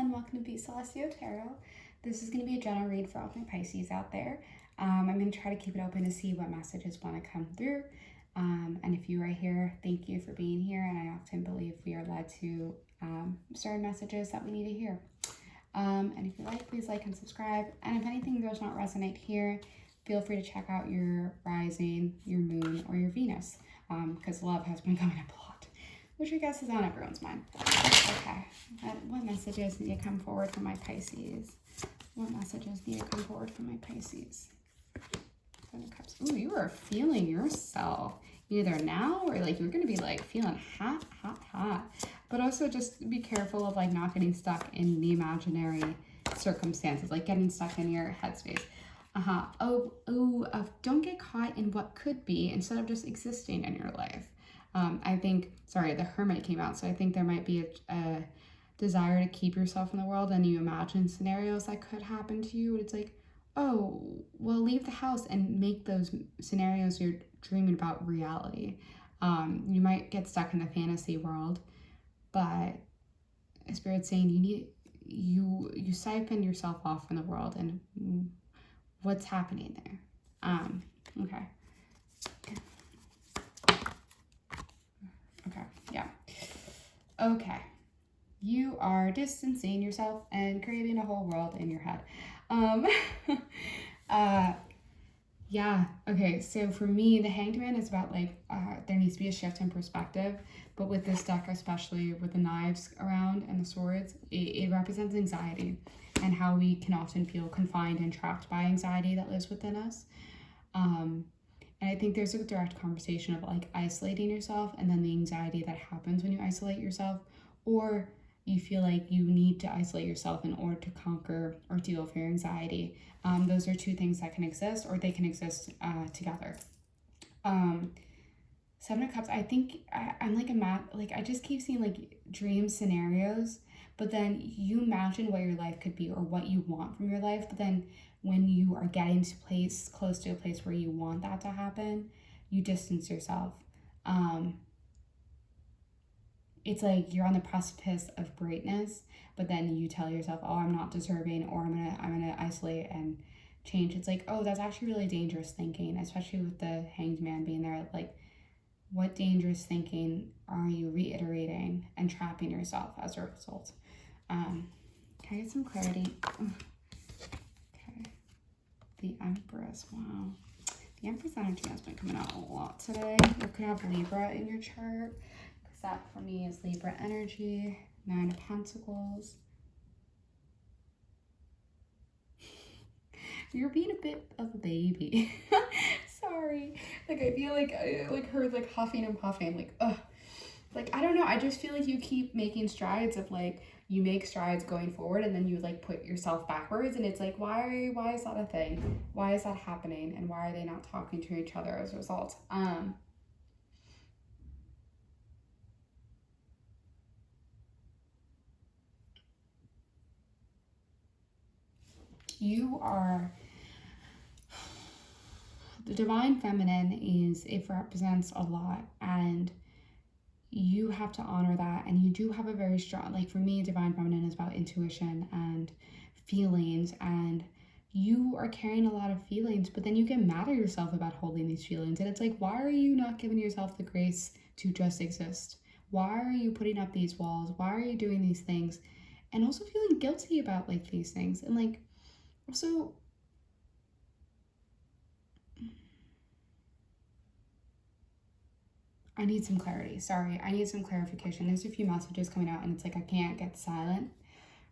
everyone, welcome to PISCES Tarot. This is going to be a general read for all my Pisces out there. I'm going to try to keep it open to see what messages want to come through. And if you are here, thank you for being here. And I often believe we are led to certain messages that we need to hear. And if you like, please like and subscribe. And if anything does not resonate here, feel free to check out your rising, your moon, or your Venus, because love has been coming up a lot, which I guess is on everyone's mind. Okay, what messages need to come forward from my Pisces? What messages need to come forward from my Pisces? Seven of Cups. Ooh, you are feeling yourself. Either now or like you're going to be like feeling hot, hot, hot. But also just be careful of like not getting stuck in the imaginary circumstances, like getting stuck in your headspace. Don't get caught in what could be instead of just existing in your life. I think, sorry, the Hermit came out, so I think there might be a desire to keep yourself in the world, and you imagine scenarios that could happen to you, and it's like, oh, well, leave the house and make those scenarios you're dreaming about reality. You might get stuck in the fantasy world, but Spirit's saying you siphon yourself off from the world and what's happening there. Okay. Okay, yeah. Okay. You are distancing yourself and creating a whole world in your head. Yeah, okay, so for me, the Hanged Man is about like, there needs to be a shift in perspective, but with this deck, especially with the knives around and the swords, it represents anxiety and how we can often feel confined and trapped by anxiety that lives within us. And I think there's a direct conversation of like isolating yourself and then the anxiety that happens when you isolate yourself, or you feel like you need to isolate yourself in order to conquer or deal with your anxiety. Those are two things that can exist, or they can exist together. Seven of Cups, I think I'm like I just keep seeing like dream scenarios, but then you imagine what your life could be or what you want from your life, but then when you are getting to close to a place where you want that to happen, you distance yourself. It's like you're on the precipice of greatness, but then you tell yourself, oh, I'm not deserving, or I'm gonna isolate and change. It's like, oh, that's actually really dangerous thinking, especially with the Hanged Man being there. Like, what dangerous thinking are you reiterating and trapping yourself as a result? Can I get some clarity? Okay. The Empress, wow. The Empress energy has been coming out a lot today. You could have Libra in your chart, because that for me is Libra energy. Nine of Pentacles. You're being a bit of a baby. Sorry. Like, I feel like her like huffing and puffing, like, ugh. Like, I don't know. I just feel like you keep making strides of like, you make strides going forward and then you like put yourself backwards, and it's like, why is that a thing? Why is that happening? And why are they not talking to each other as a result? You are the Divine Feminine. It represents a lot, and you have to honor that. And you do have a very strong, like for me, Divine Feminine is about intuition and feelings, and you are carrying a lot of feelings, but then you get mad at yourself about holding these feelings, and it's like, why are you not giving yourself the grace to just exist? Why are you putting up these walls? Why are you doing these things? And also feeling guilty about like these things, and like also I need some clarity. Sorry, I need some clarification. There's a few messages coming out and it's like I can't get silent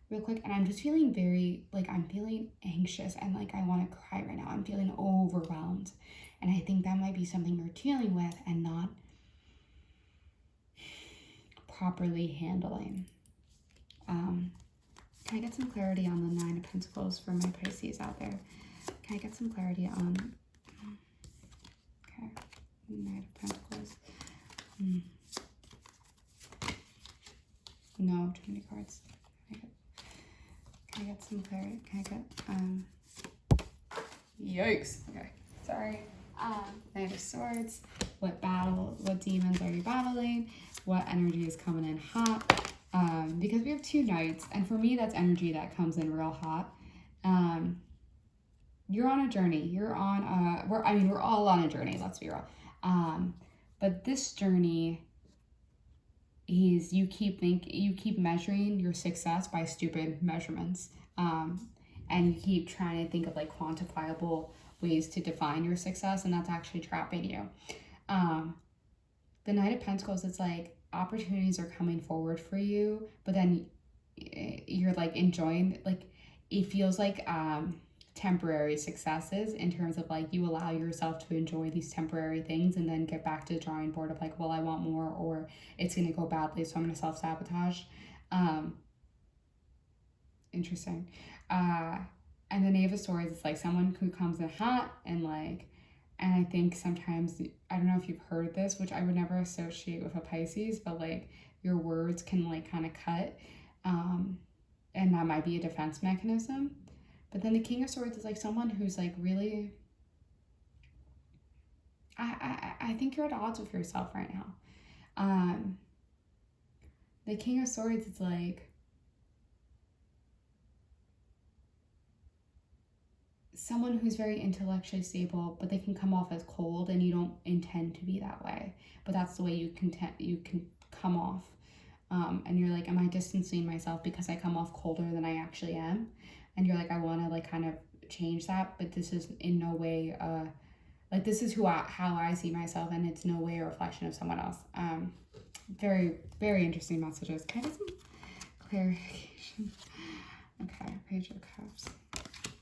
real quick, and I'm just feeling very, like, I'm feeling anxious and like I want to cry right now. I'm feeling overwhelmed, and I think that might be something you're dealing with and not properly handling. Can I get some clarity on the Nine of Pentacles for my Pisces out there? Can I get some clarity on, okay, Nine of Pentacles. No, too many cards. Can I get some clarity? Can I get, yikes. Okay, sorry. Knight of Swords. What demons are you battling? What energy is coming in hot? because we have 2 knights, and for me, that's energy that comes in real hot. You're on a journey. You're on we're all on a journey, let's be real. But this journey is you keep measuring your success by stupid measurements. And you keep trying to think of like quantifiable ways to define your success, and that's actually trapping you. The Knight of Pentacles, it's like opportunities are coming forward for you, but then you're like enjoying, like it feels like temporary successes in terms of like you allow yourself to enjoy these temporary things and then get back to the drawing board of like, well, I want more, or it's going to go badly, so I'm going to self-sabotage. Interesting. And the Knave of Swords is like someone who comes in hot and like, and I think sometimes, I don't know if you've heard this, which I would never associate with a Pisces, but like your words can like kind of cut, and that might be a defense mechanism. But then the King of Swords is like someone who's like really, I think you're at odds with yourself right now. The King of Swords is like someone who's very intellectually stable, but they can come off as cold, and you don't intend to be that way, but that's the way you can come off. And you're like, am I distancing myself because I come off colder than I actually am? And you're like, I want to like kind of change that, but this is in no way like this is how I see myself, and it's no way a reflection of someone else. Very, very interesting messages. Can I get some clarification? Okay, Page of Cups.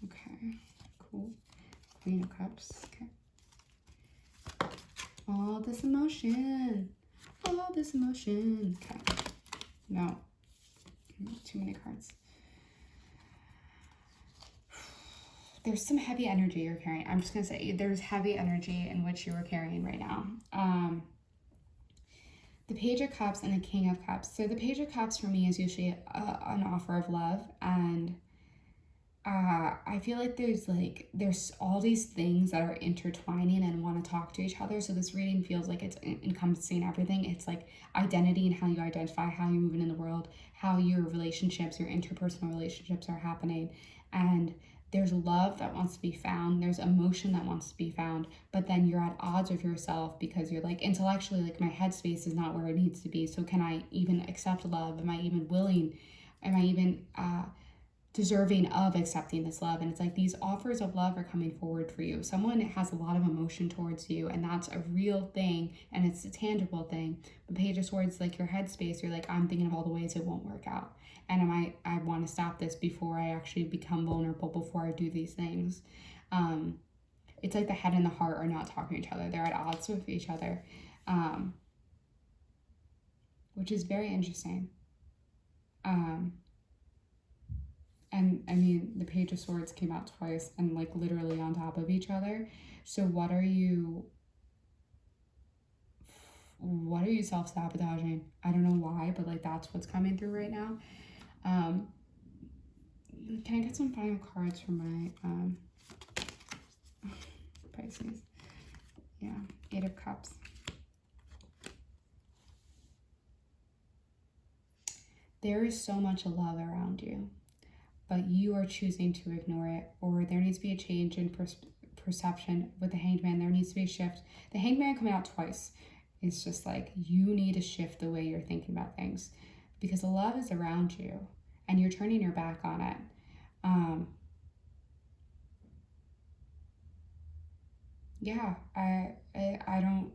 Okay, cool. Queen of Cups. Okay. All this emotion. All this emotion. Okay. No. Too many cards. There's some heavy energy you're carrying. I'm just going to say there's heavy energy in which you are carrying right now. The Page of Cups and the King of Cups. So the Page of Cups for me is usually an offer of love, and I feel like there's all these things that are intertwining and want to talk to each other. So this reading feels like it's encompassing everything. It's like identity and how you identify, how you're moving in the world, how your relationships, your interpersonal relationships are happening. And there's love that wants to be found. There's emotion that wants to be found. But then you're at odds with yourself because you're like, intellectually, like my headspace is not where it needs to be. So can I even accept love? Am I even willing? Am I even deserving of accepting this love? And it's like these offers of love are coming forward for you. Someone has a lot of emotion towards you, and that's a real thing, and it's a tangible thing. But Page of Swords, like your headspace, you're like, I'm thinking of all the ways it won't work out, and I want to stop this before I actually become vulnerable, before I do these things. It's like the head and the heart are not talking to each other. They're at odds with each other, which is very interesting. And I mean, the Page of Swords came out twice and like literally on top of each other. So what are you self-sabotaging? I don't know why, but like that's what's coming through right now. Can I get some final cards for my Pisces? Yeah, 8 of Cups. There is so much love around you, but you are choosing to ignore it, or there needs to be a change in perception with the Hanged Man. There needs to be a shift. The Hanged Man coming out twice is just like, you need to shift the way you're thinking about things, because the love is around you and you're turning your back on it. Yeah, I don't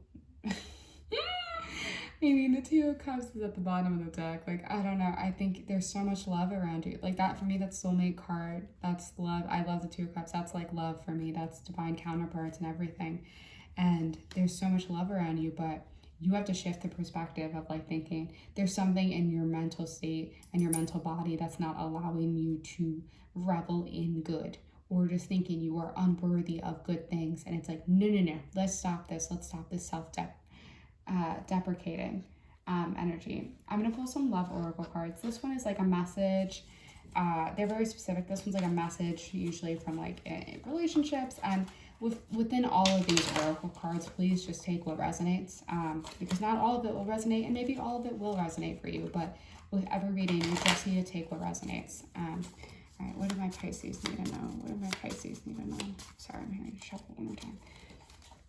I mean, the 2 of Cups is at the bottom of the deck. Like, I don't know. I think there's so much love around you. Like, that, for me, that's soulmate card. That's love. I love the 2 of Cups. That's, like, love for me. That's divine counterparts and everything. And there's so much love around you, but you have to shift the perspective of, like, thinking there's something in your mental state and your mental body that's not allowing you to revel in good, or just thinking you are unworthy of good things. And it's like, no. Let's stop this. Let's stop this deprecating energy. I'm going to pull some love oracle cards. This one is like a message. They're very specific. This one's like a message, usually from like relationships. And within all of these oracle cards, please just take what resonates, because not all of it will resonate, and maybe all of it will resonate for you. But with every reading, you just need to take what resonates. All right, what do my Pisces need to know? What do my Pisces need to know? Sorry, I'm hearing shuffle one more time.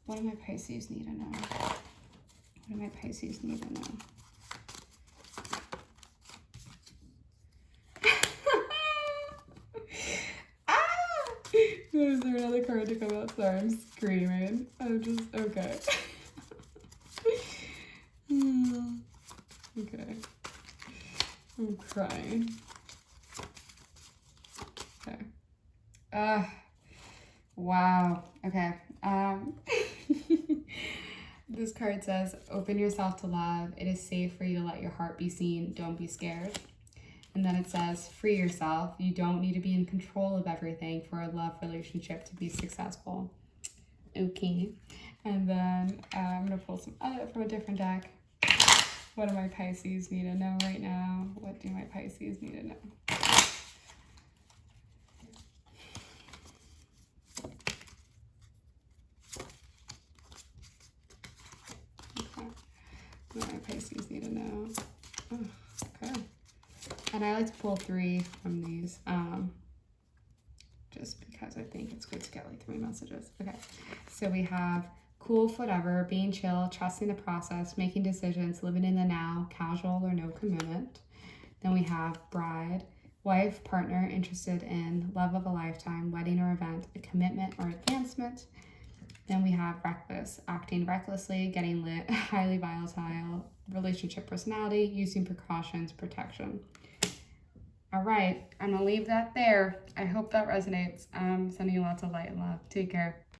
What do my Pisces need to know? What do my Pisces need to know? Is there another card to come out? Sorry, I'm screaming. I'm just, okay. Okay. I'm crying. Okay. Wow. Okay. This card says, open yourself to love. It is safe for you to let your heart be seen. Don't be scared. And then it says, free yourself. You don't need to be in control of everything for a love relationship to be successful. Okay. And then I'm going to pull some from a different deck. What do my Pisces need to know right now? What do my Pisces need to know? Okay. What do my Pisces need to know? Oh, okay. And I like to pull 3 from these, just because I think it's good to get like 3 messages. Okay, so we have cool, whatever, being chill, trusting the process, making decisions, living in the now, casual or no commitment. Then we have bride, wife, partner, interested in, love of a lifetime, wedding or event, a commitment or advancement. Then we have reckless, acting recklessly, getting lit, highly volatile, relationship personality, using precautions, protection. All right, I'm gonna leave that there. I hope that resonates. Sending you lots of light and love. Take care.